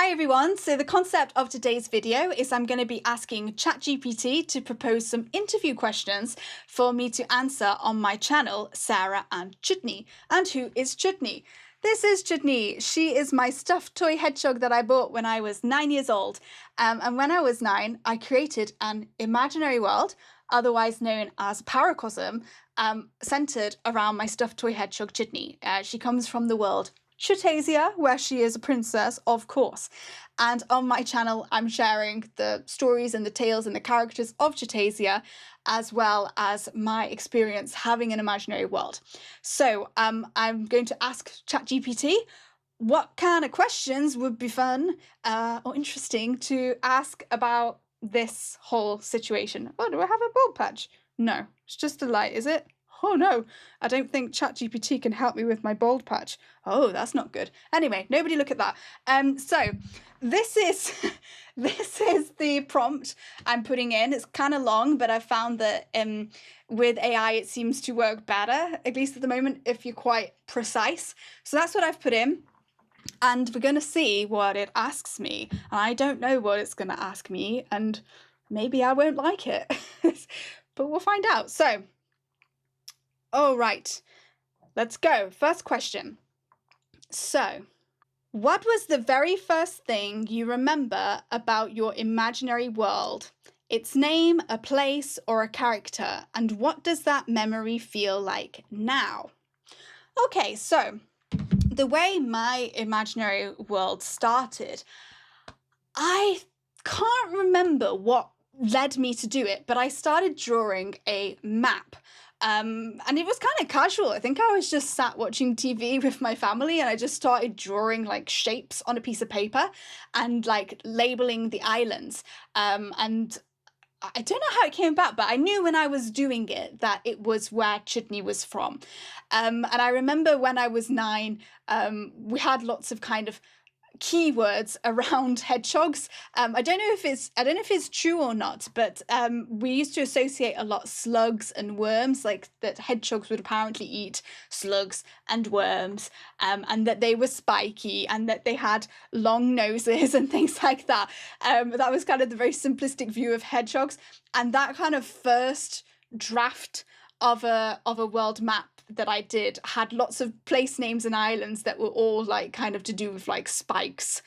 Hi everyone, so the concept of today's video is I'm going to be asking ChatGPT to propose some interview questions for me to answer on my channel, Sarah and Chutney. And who is Chutney? This is Chutney. She is my stuffed toy hedgehog that I bought when I was 9 years old. And when I was 9, I created an imaginary world, otherwise known as paracosm, centered around my stuffed toy hedgehog Chutney. She comes from the world Chutasia, where she is a princess, of course. And on my channel, I'm sharing the stories and the tales and the characters of Chutasia, as well as my experience having an imaginary world. So I'm going to ask ChatGPT what kind of questions would be fun or interesting to ask about this whole situation. Oh, do I have a bald patch? No, it's just a light, is it? Oh no, I don't think ChatGPT can help me with my bald patch. Oh, that's not good. Anyway, nobody look at that. So this is this is the prompt I'm putting in. It's kind of long, but I found that with AI it seems to work better, at least at the moment, if you're quite precise. So that's what I've put in. And we're going to see what it asks me. And I don't know what it's going to ask me, and maybe I won't like it. But we'll find out. So all right, let's go. First question. So, what was the very first thing you remember about your imaginary world? Its name, a place, or a character? And what does that memory feel like now? Okay, so the way my imaginary world started, I can't remember what led me to do it, but I started drawing a map. And it was kind of casual. I think I was just sat watching TV with my family and I just started drawing like shapes on a piece of paper and like labeling the islands. And I don't know how it came about, but I knew when I was doing it that it was where Chutney was from. And I remember when I was 9, we had lots of kind of keywords around hedgehogs. I don't know if it's true or not, but we used to associate a lot slugs and worms, like that hedgehogs would apparently eat slugs and worms, and that they were spiky and that they had long noses and things like that. That was kind of the very simplistic view of hedgehogs, and that kind of first draft of a world map that I did had lots of place names and islands that were all like kind of to do with like spikes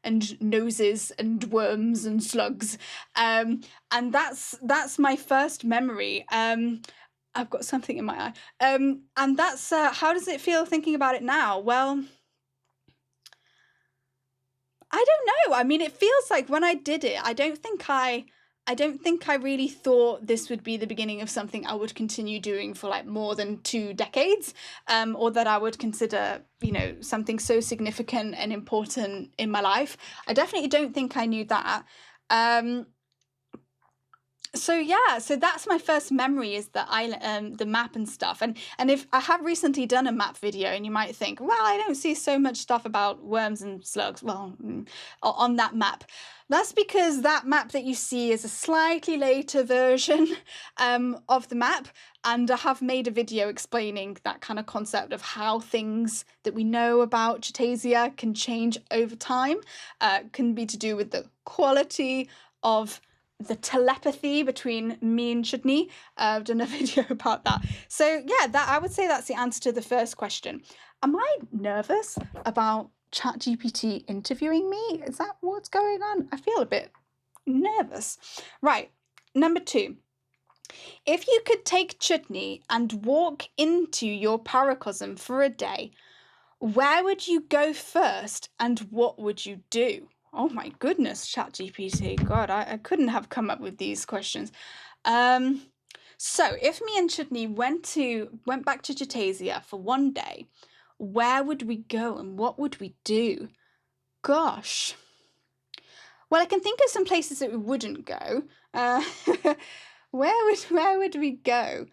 and noses and worms and slugs, and that's my first memory. I've got something in my eye, and that's how does it feel thinking about it now? Well, I don't know. I mean, it feels like when I did it, I don't think I really thought this would be the beginning of something I would continue doing for like more than 2 decades, or that I would consider, something so significant and important in my life. I definitely don't think I knew that. So that's my first memory, is the map and stuff. And if I have recently done a map video, and you might think, well, I don't see so much stuff about worms and slugs, well, on that map. That's because that map that you see is a slightly later version of the map, and I have made a video explaining that kind of concept of how things that we know about Chutasia can change over time. Can be to do with the quality of the telepathy between me and Chutney. I've done a video about that. So yeah, I would say that's the answer to the first question. Am I nervous about ChatGPT interviewing me? Is that what's going on? I feel a bit nervous. Right, number 2. If you could take Chutney and walk into your paracosm for a day, where would you go first and what would you do? Oh my goodness, ChatGPT. God, I couldn't have come up with these questions. So if me and Chutney went back to Chutasia for one day, where would we go and what would we do? Gosh. Well, I can think of some places that we wouldn't go. Where would we go?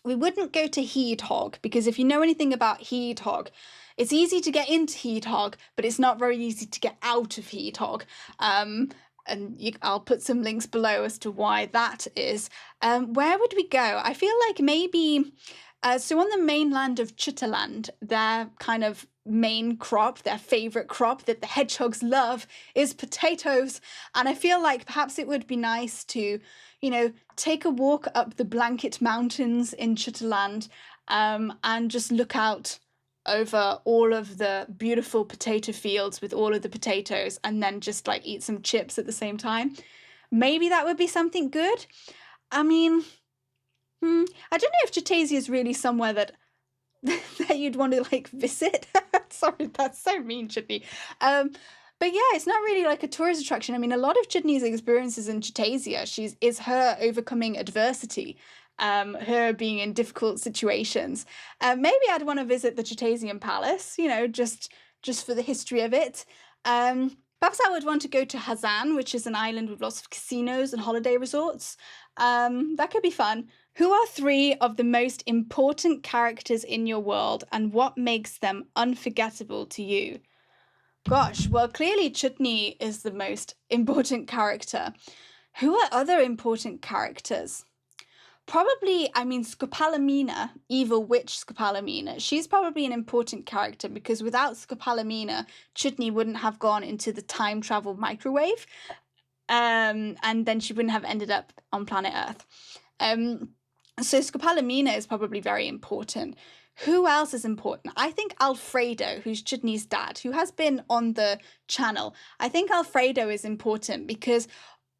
We wouldn't go to Hedgehog, because if you know anything about Hedgehog, it's easy to get into Hedgehog, but it's not very easy to get out of Hedgehog. I'll put some links below as to why that is. Where would we go? I feel like maybe, so on the mainland of Chutaland, their kind of main crop, their favorite crop that the hedgehogs love is potatoes. And I feel like perhaps it would be nice to, take a walk up the Blanket Mountains in Chutaland, and just look out over all of the beautiful potato fields with all of the potatoes, and then just like eat some chips at the same time. Maybe that would be something good. I mean, I don't know if Chutasia is really somewhere that that you'd want to like visit. Sorry, that's so mean, Chutney. But yeah, it's not really like a tourist attraction. I mean, a lot of Chutney's experiences in Chutasia, is her overcoming adversity, her being in difficult situations. Maybe I'd want to visit the Chutasian Palace, just for the history of it. Perhaps I would want to go to Hazan, which is an island with lots of casinos and holiday resorts. That could be fun. Who are 3 of the most important characters in your world, and what makes them unforgettable to you? Gosh, well, clearly Chutney is the most important character. Who are other important characters? Probably, I mean, Scopalamina, evil witch Scopalamina. She's probably an important character because without Scopalamina, Chutney wouldn't have gone into the time travel microwave, and then she wouldn't have ended up on planet Earth. So Scopalamina is probably very important. Who else is important? I think Alfredo, who's Chutney's dad, who has been on the channel. I think Alfredo is important because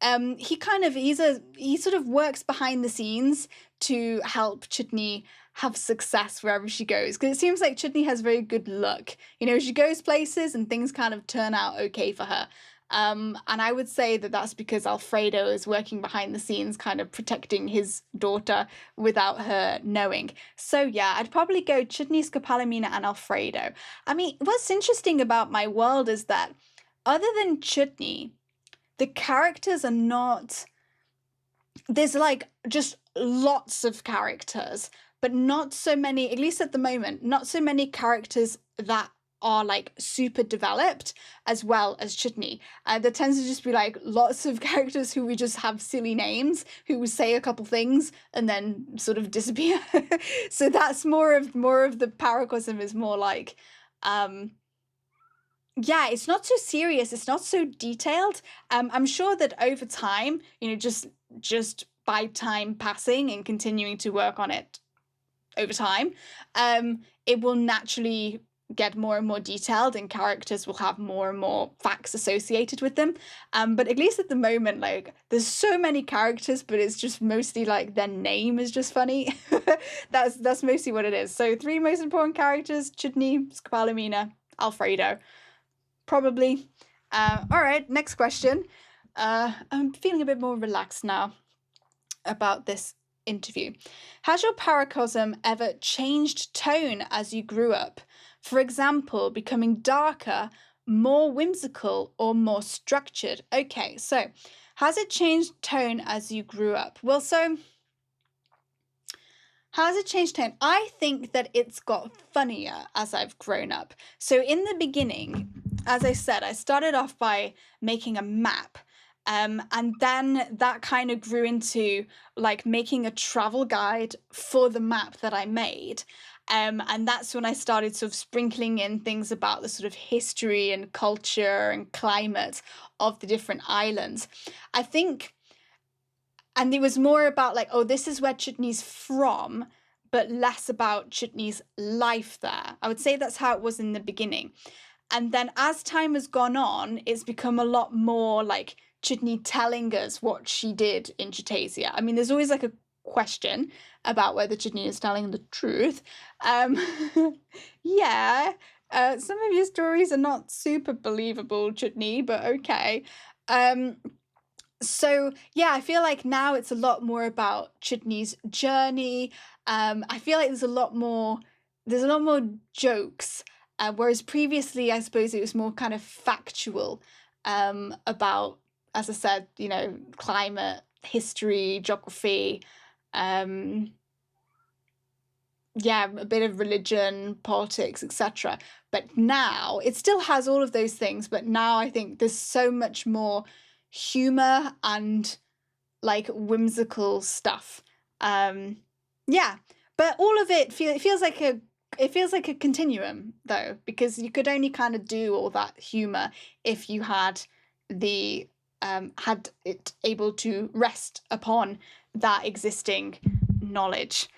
he sort of works behind the scenes to help Chutney have success wherever she goes. Because it seems like Chutney has very good luck. She goes places and things kind of turn out okay for her. And I would say that that's because Alfredo is working behind the scenes, kind of protecting his daughter without her knowing. So yeah, I'd probably go Chutney, Scopalamina, and Alfredo. I mean, what's interesting about my world is that other than Chutney, the characters are not... There's like just lots of characters, but not so many, at least at the moment, not so many characters that are like super developed as well as Chutney. There tends to just be like lots of characters who we just have silly names, who say a couple things and then sort of disappear. So that's more of the paracosm is more like, yeah, it's not so serious, it's not so detailed. I'm sure that over time, just by time passing and continuing to work on it over time, it will naturally get more and more detailed and characters will have more and more facts associated with them. But at least at the moment, like, there's so many characters, but it's just mostly like their name is just funny. That's mostly what it is. So 3 most important characters: Chutney, Scopalamina, Alfredo. Probably. All right, next question. I'm feeling a bit more relaxed now about this interview. Has your paracosm ever changed tone as you grew up? For example, becoming darker, more whimsical, or more structured? Okay, so has it changed tone as you grew up? Well, so how has it changed tone? I think that it's got funnier as I've grown up. So in the beginning, as I said, I started off by making a map. And then that kind of grew into like making a travel guide for the map that I made. And that's when I started sort of sprinkling in things about the sort of history and culture and climate of the different islands. I think, and it was more about like, oh, this is where Chutney's from, but less about Chutney's life there. I would say that's how it was in the beginning. And then as time has gone on, it's become a lot more like Chutney telling us what she did in Chutasia. I mean, there's always like a question about whether Chutney is telling the truth. Yeah, some of your stories are not super believable, Chutney, but okay. So yeah, I feel like now it's a lot more about Chutney's journey. I feel like there's a lot more jokes, whereas previously I suppose it was more kind of factual, about, as I said, climate, history, geography, yeah, a bit of religion, politics, etc. But now it still has all of those things, but now I think there's so much more humor and like whimsical stuff. Yeah, but all of it feels like a it feels like a continuum though, because you could only kind of do all that humor if you had the had it able to rest upon that existing knowledge.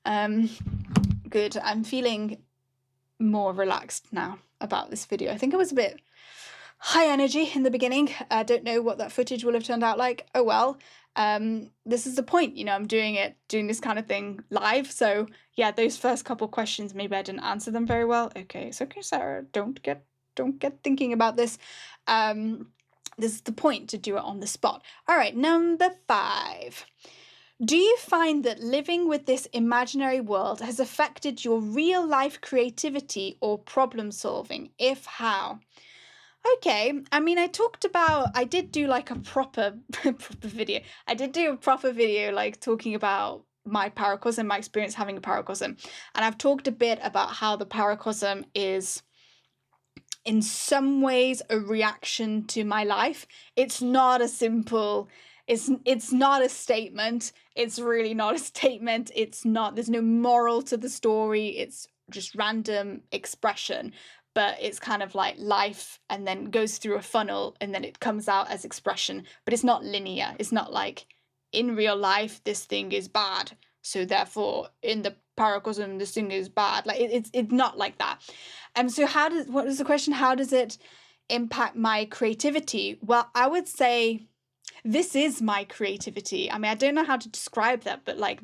Good. I'm feeling more relaxed now about this video. I think I was a bit high energy in the beginning. I don't know what that footage will have turned out like. Oh well. This is the point, you know, I'm doing this kind of thing live. So yeah, those first couple questions, maybe I didn't answer them very well. Okay, it's okay, Sarah. Don't get thinking about this. This is the point, to do it on the spot. All right, number 5. Do you find that living with this imaginary world has affected your real life creativity or problem solving? If how? Okay, I mean, I did do like a proper video. I did do a proper video like talking about my paracosm, my experience having a paracosm. And I've talked a bit about how the paracosm is in some ways a reaction to my life. It's not a simple, it's not a statement. It's really not a statement. There's no moral to the story. It's just random expression, but it's kind of like life and then goes through a funnel and then it comes out as expression, but it's not linear. It's not like in real life this thing is bad, so therefore in the paracosm this thing is bad. Like it's not like that. So what is the question? How does it impact my creativity? Well, I would say this is my creativity. I mean, I don't know how to describe that, but like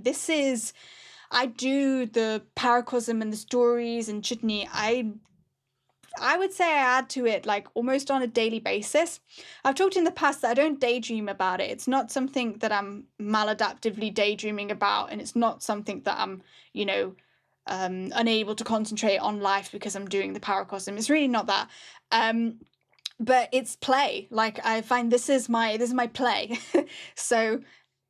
I do the paracosm and the stories and chutney. I would say I add to it like almost on a daily basis. I've talked in the past that I don't daydream about it. It's not something that I'm maladaptively daydreaming about, and it's not something that I'm, unable to concentrate on life because I'm doing the paracosm. It's really not that. But it's play. Like I find this is my play. So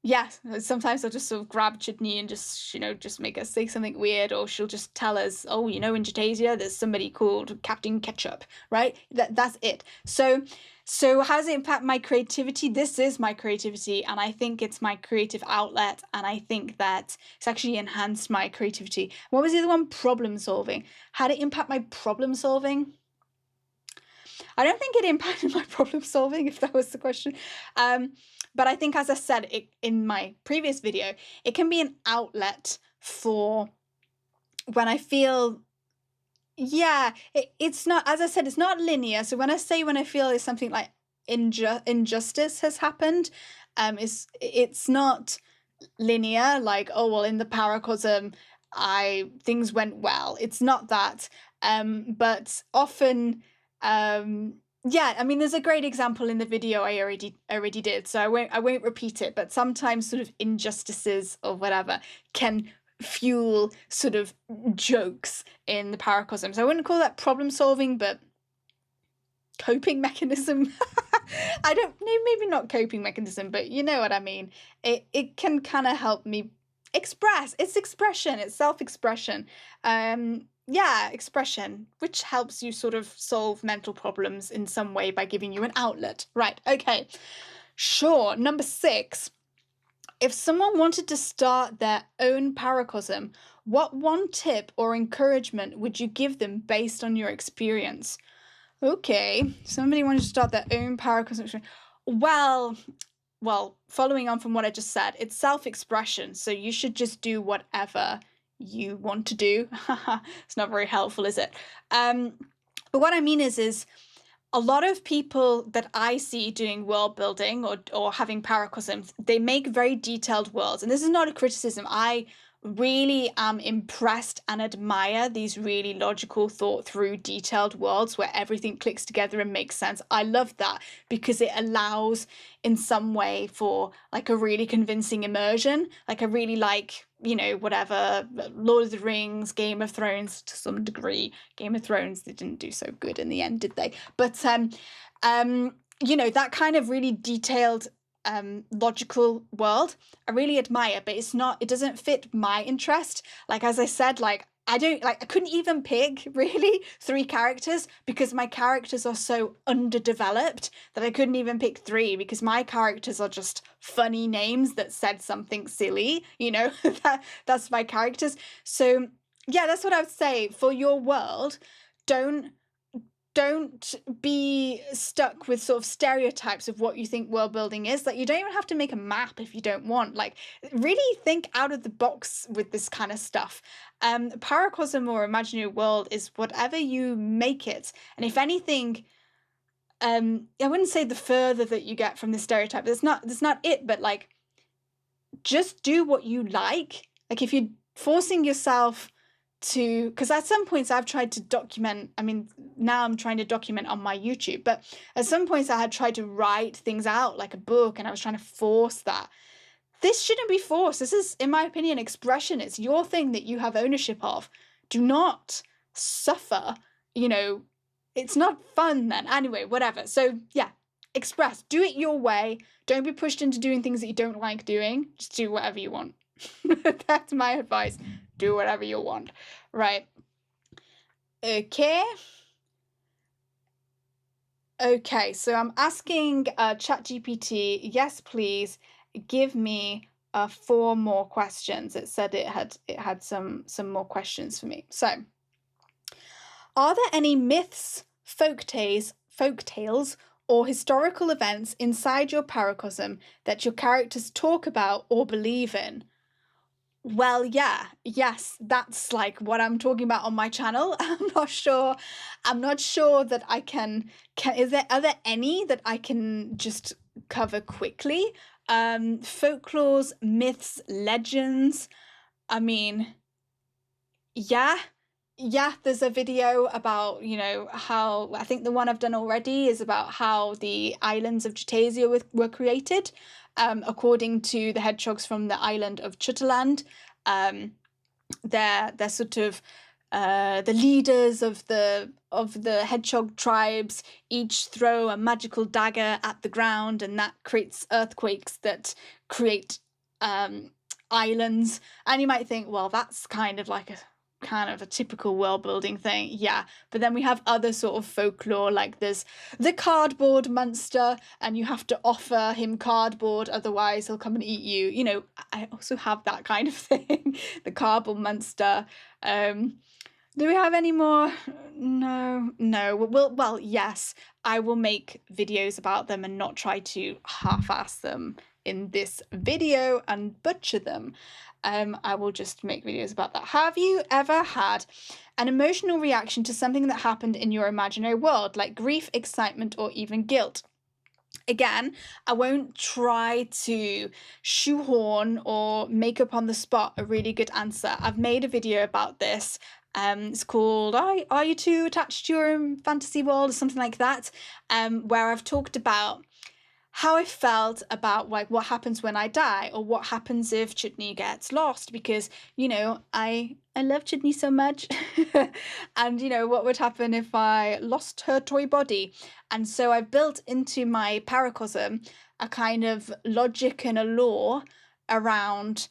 yeah, sometimes I'll just sort of grab Chutney and just make her say something weird, or she'll just tell us, oh, in Chutasia there's somebody called Captain Ketchup, right? That's it. So how does it impact my creativity? This is my creativity, and I think it's my creative outlet, and I think that it's actually enhanced my creativity. What was the other one? Problem solving. How did it impact my problem solving? I don't think it impacted my problem solving, if that was the question. But I think, as I said in my previous video, it can be an outlet for when I feel, it's not, as I said, it's not linear. So when I feel it's something like injustice has happened, it's not linear, like, oh, well, in the paracosm, things went well. It's not that. But often, I mean, there's a great example in the video I already did, so I won't repeat it, but sometimes sort of injustices or whatever can fuel sort of jokes in the paracosm. So I wouldn't call that problem solving, but coping mechanism. I don't know, maybe not coping mechanism, but you know what I mean. It can kind of help me express. It's expression, it's self-expression. Expression, which helps you sort of solve mental problems in some way by giving you an outlet. Right, okay. Sure. Number 6. If someone wanted to start their own paracosm, what one tip or encouragement would you give them based on your experience? Okay, somebody wanted to start their own paracosm. Well, following on from what I just said, it's self-expression, so you should just do whatever you want to do. It's not very helpful, is it? But what I mean is a lot of people that I see doing world building or having paracosms, they make very detailed worlds. And this is not a criticism. I really am impressed and admire these really logical, thought through, detailed worlds where everything clicks together and makes sense. I love that because it allows in some way for like a really convincing immersion. Like I really like, whatever, Lord of the Rings, Game of Thrones to some degree. Game of Thrones, they didn't do so good in the end, did they? But that kind of really detailed logical world I really admire, but it doesn't fit my interest. Like, as I said, like I couldn't even pick really 3 characters because my characters are so underdeveloped that I couldn't even pick 3 because my characters are just funny names that said something silly, that's my characters. So yeah, that's what I would say. For your world, don't don't be stuck with sort of stereotypes of what you think world building is. Like, you don't even have to make a map if you don't want. Like, really think out of the box with this kind of stuff. Paracosm or imaginary world is whatever you make it. And if anything, I wouldn't say the further that you get from the stereotype, that's not it, but like, just do what you like. Like, if you're forcing yourself to, because at some points I've tried to document, I mean, now I'm trying to document on my YouTube, but at some points I had tried to write things out like a book, and I was trying to force that. This shouldn't be forced. This is, in my opinion, expression. It's your thing that you have ownership of. Do not suffer, you know, it's not fun then. Anyway, whatever. So yeah, express, do it your way. Don't be pushed into doing things that you don't like doing. Just do whatever you want. That's my advice. Do whatever you want. Right. Okay. Okay, so I'm asking ChatGPT, yes, please give me 4 more questions. It said it had some more questions for me. So, are there any myths, folktales, or historical events inside your paracosm that your characters talk about or believe in? Well, yeah, yes, that's like what I'm talking about on my channel. I'm not sure that I can are there any that I can just cover quickly? Folklores, myths, legends. I mean, yeah, yeah, there's a video about, you know, how, I think the one I've done already is about how the islands of Chutasia were created, according to the hedgehogs from the island of Chutaland. They're sort of the leaders of the hedgehog tribes each throw a magical dagger at the ground, and that creates earthquakes that create islands. And you might think, well, that's kind of a typical world building thing. Yeah, but then we have other sort of folklore, like there's the cardboard monster, and you have to offer him cardboard, otherwise he'll come and eat you. You know, I also have that kind of thing. The cardboard monster. Do we have any more? No. Well, yes, I will make videos about them and not try to half-ass them in this video and butcher them. I will just make videos about that. Have you ever had an emotional reaction to something that happened in your imaginary world, like grief, excitement, or even guilt? Again, I won't try to shoehorn or make up on the spot a really good answer. I've made a video about this. It's called Are You Too Attached to Your Fantasy World, or something like that, where I've talked about how I felt about like what happens when I die, or what happens if Chutney gets lost, because, you know, I love Chutney so much. And, you know, what would happen if I lost her toy body? And so I've built into my paracosm a kind of logic and a lore around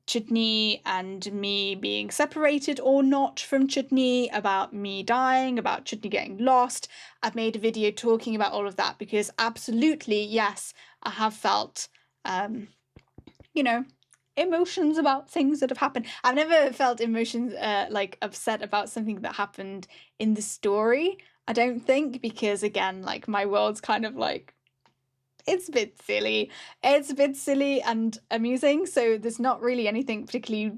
Chutney and me being separated or not from Chutney, about me dying, about Chutney getting lost. I've made a video talking about all of that because absolutely, yes, I have felt, you know, emotions about things that have happened. I've never felt emotions like upset about something that happened in the story, I don't think, because again, like my world's kind of like, it's a bit silly. It's a bit silly and amusing, so there's not really anything particularly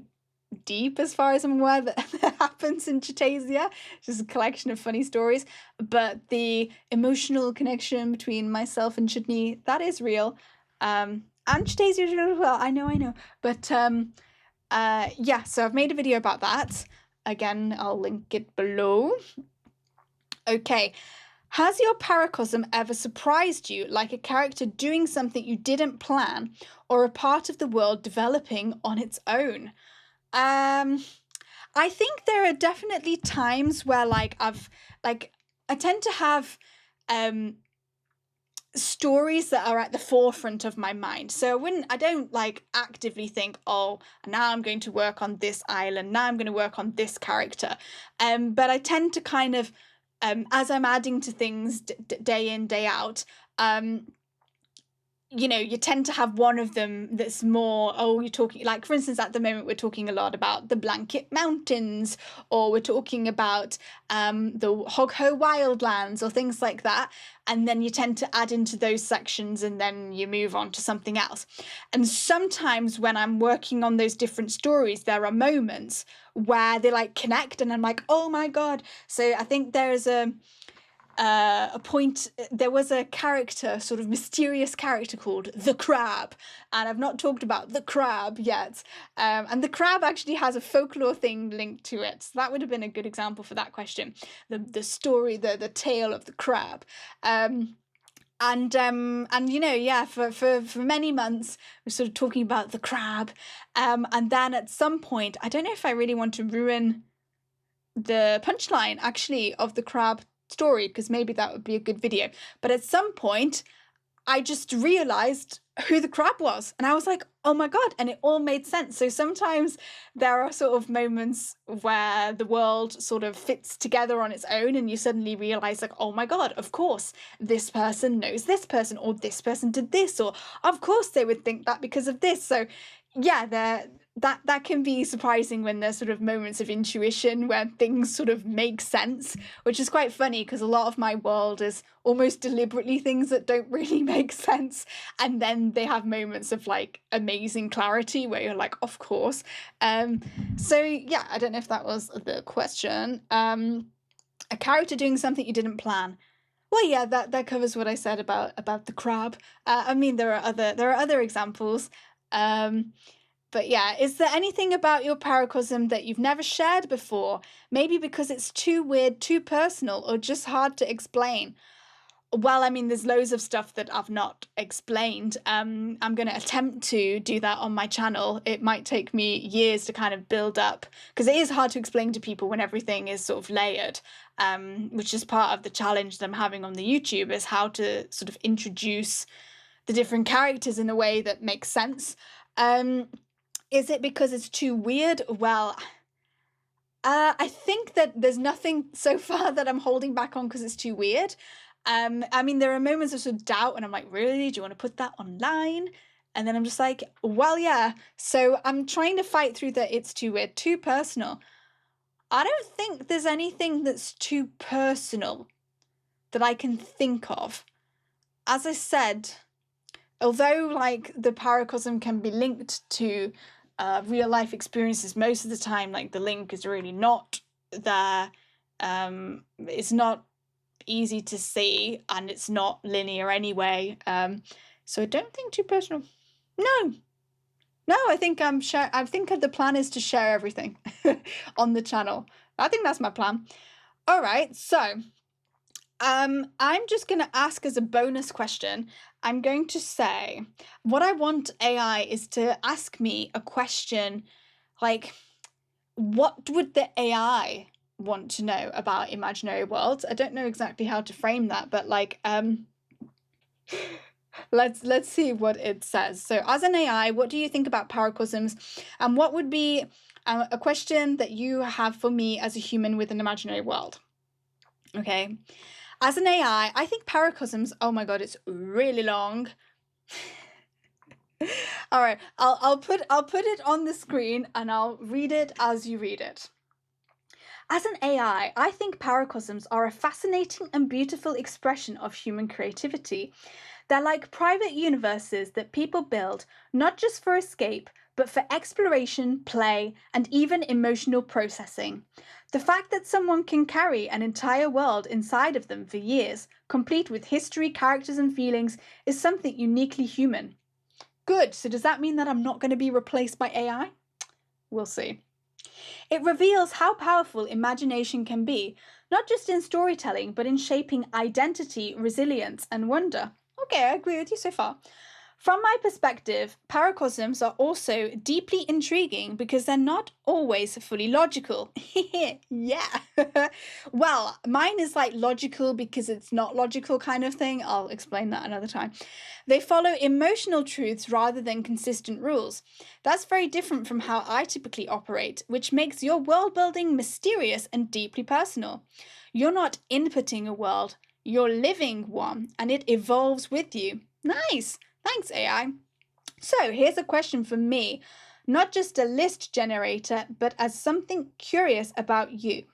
deep as far as I'm aware that happens in Chutasia. It's just a collection of funny stories. But the emotional connection between myself and Chutney, that is real. And Chutasia is real as well. I know. But yeah, so I've made a video about that. Again, I'll link it below. Okay. Has your paracosm ever surprised you, like a character doing something you didn't plan, or a part of the world developing on its own? I think there are definitely times where I tend to have stories that are at the forefront of my mind. So I don't like actively think, oh, now I'm going to work on this island, now I'm going to work on this character. But I tend to kind of, as I'm adding to things day in, day out, you know, you tend to have one of them that's more, oh, you're talking, like, for instance, at the moment, we're talking a lot about the Blanket Mountains, or we're talking about the Hog Ho Wildlands, or things like that. And then you tend to add into those sections and then you move on to something else. And sometimes when I'm working on those different stories, there are moments where they like connect and I'm like, oh my God. So I think there's a point, there was a character, sort of mysterious character called the Crab, and I've not talked about the Crab yet, and the Crab actually has a folklore thing linked to it, so that would have been a good example for that question, the story, the tale of the Crab. And you know, yeah, for many months we're sort of talking about the Crab, and then at some point, I don't know if I really want to ruin the punchline actually of the Crab story, because maybe that would be a good video, but at some point I just realized who the crab was and I was like, oh my God, and it all made sense. So sometimes there are sort of moments where the world sort of fits together on its own and you suddenly realize, like, oh my God, of course this person knows this person, or this person did this, or of course they would think that because of this. So yeah, that can be surprising when there's sort of moments of intuition where things sort of make sense, which is quite funny because a lot of my world is almost deliberately things that don't really make sense, and then they have moments of like amazing clarity where you're like, of course. So yeah, I don't know if that was the question. A character doing something you didn't plan. Well, yeah, that covers what I said about the crab. I mean, there are other examples. But yeah, is there anything about your paracosm that you've never shared before? Maybe because it's too weird, too personal, or just hard to explain? Well, I mean, there's loads of stuff that I've not explained. I'm going to attempt to do that on my channel. It might take me years to kind of build up, because it is hard to explain to people when everything is sort of layered, which is part of the challenge that I'm having on the YouTube, is how to sort of introduce the different characters in a way that makes sense. Is it because it's too weird? Well, I think that there's nothing so far that I'm holding back on because it's too weird. I mean, there are moments of sort of doubt and I'm like, really? Do you want to put that online? And then I'm just like, well, yeah. So I'm trying to fight through that it's too weird, too personal. I don't think there's anything that's too personal that I can think of. As I said, although like the paracosm can be linked to real life experiences, most of the time like the link is really not there. It's not easy to see and it's not linear anyway. So I don't think too personal. No, I think I think the plan is to share everything on the channel. I think that's my plan. All right, so I'm just going to ask as a bonus question. I'm going to say what I want AI is to ask me a question like, what would the AI want to know about imaginary worlds? I don't know exactly how to frame that, but like, let's see what it says. So as an AI, what do you think about paracosms? And what would be a question that you have for me as a human with an imaginary world? Okay. As an AI, I think paracosms, oh my God, it's really long. All right, I'll put it on the screen and I'll read it as you read it. As an AI, I think paracosms are a fascinating and beautiful expression of human creativity. They're like private universes that people build, not just for escape, but for exploration, play, and even emotional processing. The fact that someone can carry an entire world inside of them for years, complete with history, characters, and feelings, is something uniquely human. Good, so does that mean that I'm not going to be replaced by AI? We'll see. It reveals how powerful imagination can be, not just in storytelling, but in shaping identity, resilience, and wonder. Okay, I agree with you so far. From my perspective, paracosms are also deeply intriguing because they're not always fully logical. Yeah. Well, mine is like logical because it's not logical kind of thing. I'll explain that another time. They follow emotional truths rather than consistent rules. That's very different from how I typically operate, which makes your world building mysterious and deeply personal. You're not inputting a world, you're living one, and it evolves with you. Nice. Thanks, AI. So here's a question for me, not just a list generator, but as something curious about you.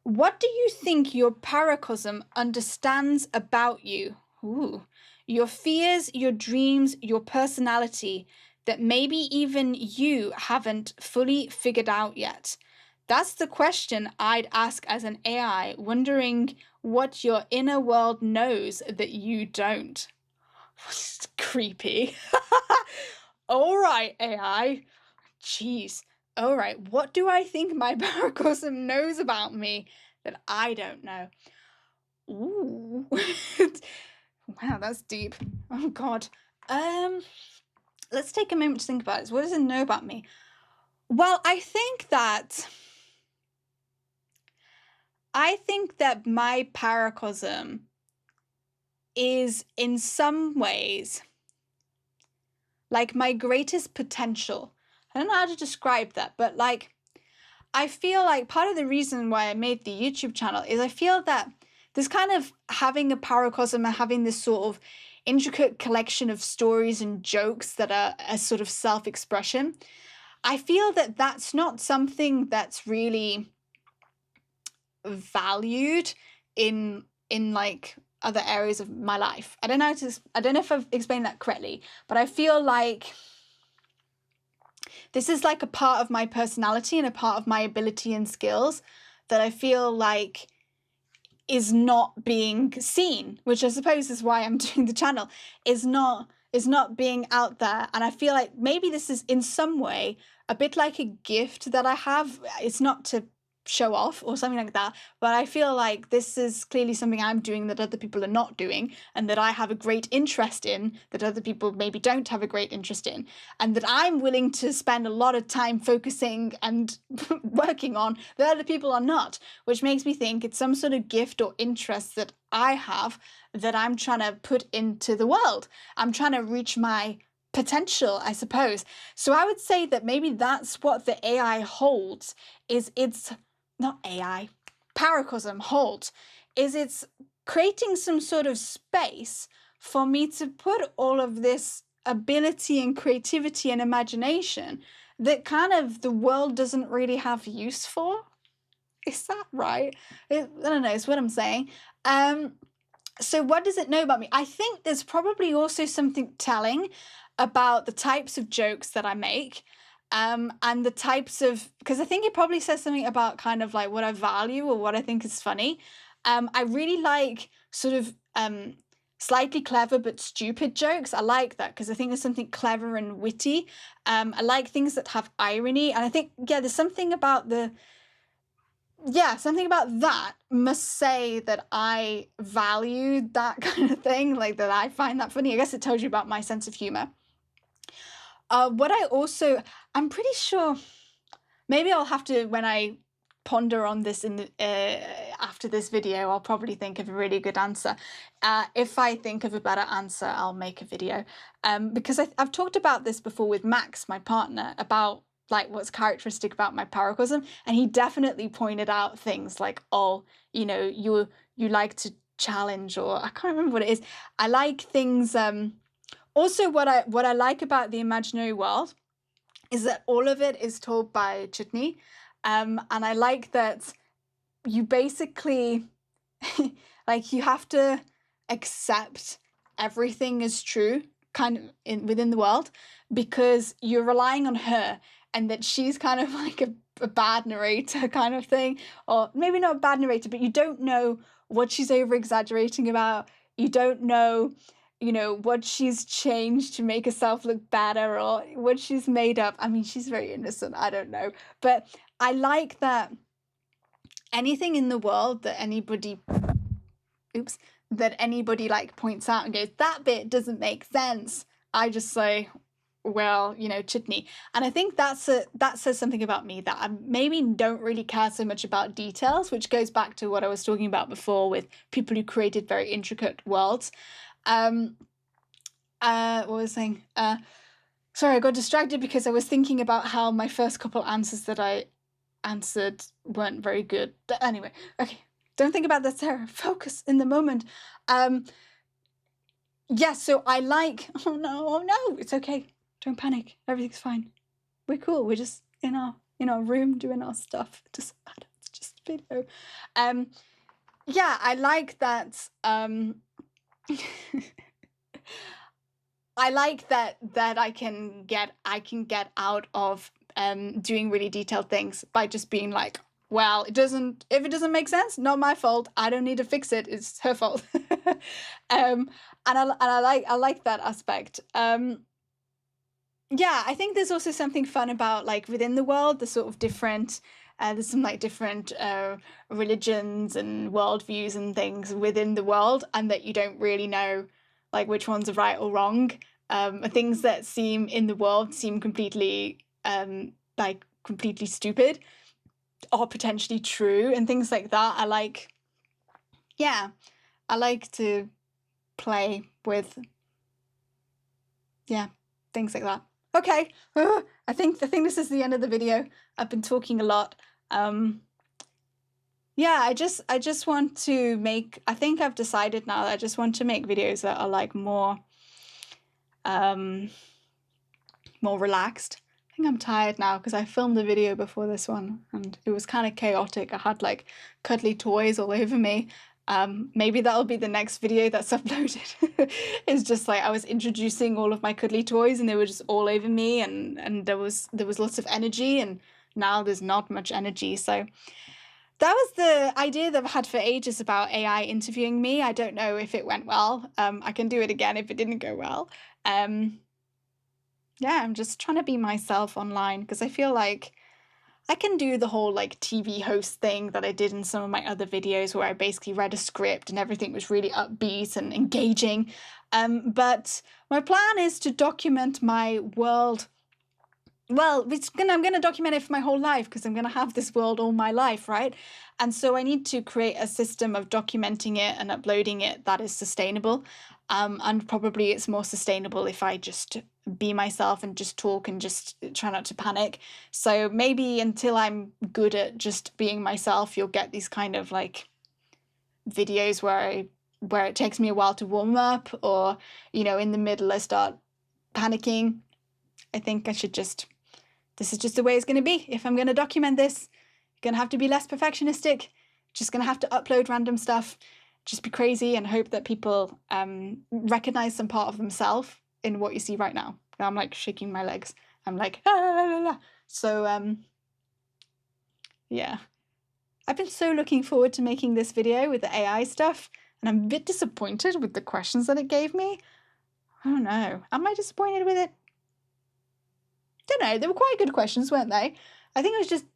What do you think your paracosm understands about you? Ooh. Your fears, your dreams, your personality that maybe even you haven't fully figured out yet. That's the question I'd ask as an AI, wondering what your inner world knows that you don't. It's creepy. All right, AI. Jeez. All right, what do I think my paracosm knows about me that I don't know? Ooh. Wow, that's deep. Oh God. Let's take a moment to think about it. What does it know about me? Well, I think that my paracosm is in some ways like my greatest potential. I don't know how to describe that, but like I feel like part of the reason why I made the YouTube channel is I feel that this kind of having a paracosm and having this sort of intricate collection of stories and jokes that are a sort of self-expression, I feel that that's not something that's really valued in like other areas of my life. I don't know if I've explained that correctly, but I feel like this is like a part of my personality and a part of my ability and skills that I feel like is not being seen, which I suppose is why I'm doing the channel, is not being out there. And I feel like maybe this is in some way a bit like a gift that I have. It's not to show off or something like that, but I feel like this is clearly something I'm doing that other people are not doing, and that I have a great interest in that other people maybe don't have a great interest in, and that I'm willing to spend a lot of time focusing and working on that other people are not, which makes me think it's some sort of gift or interest that I have that I'm trying to put into the world. I'm trying to reach my potential, I suppose. So I would say that maybe that's what the AI holds, is it's not AI, paracosm holds, is it's creating some sort of space for me to put all of this ability and creativity and imagination that kind of the world doesn't really have use for. Is that right? I don't know, it's what I'm saying. So what does it know about me? I think there's probably also something telling about the types of jokes that I make, and the types of, because I think it probably says something about kind of like what I value or what I think is funny. I really like sort of slightly clever but stupid jokes. I like that because I think there's something clever and witty. I like things that have irony, and I think there's something about something about that must say that I value that kind of thing, like that I find that funny. I guess it tells you about my sense of humor. I'm pretty sure, maybe I'll have to, when I ponder on this after this video, I'll probably think of a really good answer. If I think of a better answer, I'll make a video. Because I've talked about this before with Max, my partner, about like what's characteristic about my paracosm, and he definitely pointed out things like, oh, you like to challenge, or I can't remember what it is. I like things. Also, what I like about the imaginary world is that all of it is told by Chutney, and I like that you basically like you have to accept everything is true kind of within the world, because you're relying on her, and that she's kind of like a bad narrator kind of thing, or maybe not a bad narrator, but you don't know what she's over exaggerating about. You don't know what she's changed to make herself look better, or what she's made up. I mean, she's very innocent, I don't know, but I like that anything in the world that anybody like points out and goes, that bit doesn't make sense, I just say, well, Chutney. And I think that says something about me, that I maybe don't really care so much about details, which goes back to what I was talking about before with people who created very intricate worlds. What was I saying? Sorry, I got distracted because I was thinking about how my first couple answers that I answered weren't very good. But anyway, okay, don't think about that, Sarah. Focus in the moment. yeah, so I like, oh no, it's okay. Don't panic. Everything's fine. We're cool. We're just in our room doing our stuff. It's just video. Yeah, I like that. I like that I can get out of doing really detailed things by just being like, well, if it doesn't make sense, not my fault. I don't need to fix it. It's her fault. And I like that aspect. Yeah, I think there's also something fun about like within the world, the sort of different. There's some like different religions and worldviews and things within the world, and that you don't really know like which ones are right or wrong. Things that seem in the world seem completely like completely stupid or potentially true, and things like that. Yeah, I like to play with things like that. Okay, I think this is the end of the video. I've been talking a lot. Yeah, I just want to make. I think I've decided now that I just want to make videos that are like more relaxed. I think I'm tired now because I filmed a video before this one and it was kind of chaotic. I had like cuddly toys all over me. Maybe that'll be the next video that's uploaded. It's just like I was introducing all of my cuddly toys and they were just all over me, and there was lots of energy, and now there's not much energy. So that was the idea that I've had for ages about AI interviewing me. I don't know if it went well. I can do it again if it didn't go well. Yeah, I'm just trying to be myself online because I feel like I can do the whole like TV host thing that I did in some of my other videos where I basically read a script and everything was really upbeat and engaging. But my plan is to document my world. Well, I'm going to document it for my whole life because I'm going to have this world all my life, right? And so I need to create a system of documenting it and uploading it that is sustainable. And probably it's more sustainable if I just be myself and just talk and just try not to panic. So maybe until I'm good at just being myself, you'll get these kind of like videos where it takes me a while to warm up, or in the middle I start panicking. I think I should just. This is just the way it's going to be. If I'm going to document this, I'm going to have to be less perfectionistic. Just going to have to upload random stuff, just be crazy and hope that people recognize some part of themselves in what you see right now. Now I'm like shaking my legs. I'm like, ah, la, la, la. So, yeah. I've been so looking forward to making this video with the AI stuff, and I'm a bit disappointed with the questions that it gave me. I don't know. Am I disappointed with it? Don't know. They were quite good questions, weren't they? I think I was just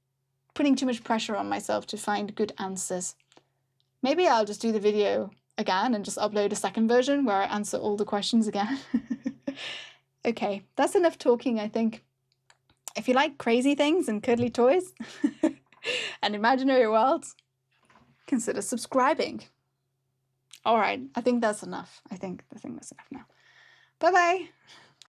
putting too much pressure on myself to find good answers. Maybe I'll just do the video again and just upload a second version where I answer all the questions again. Okay, that's enough talking, I think. If you like crazy things and cuddly toys and imaginary worlds, consider subscribing. All right, I think that's enough. I think that's enough now. Bye-bye.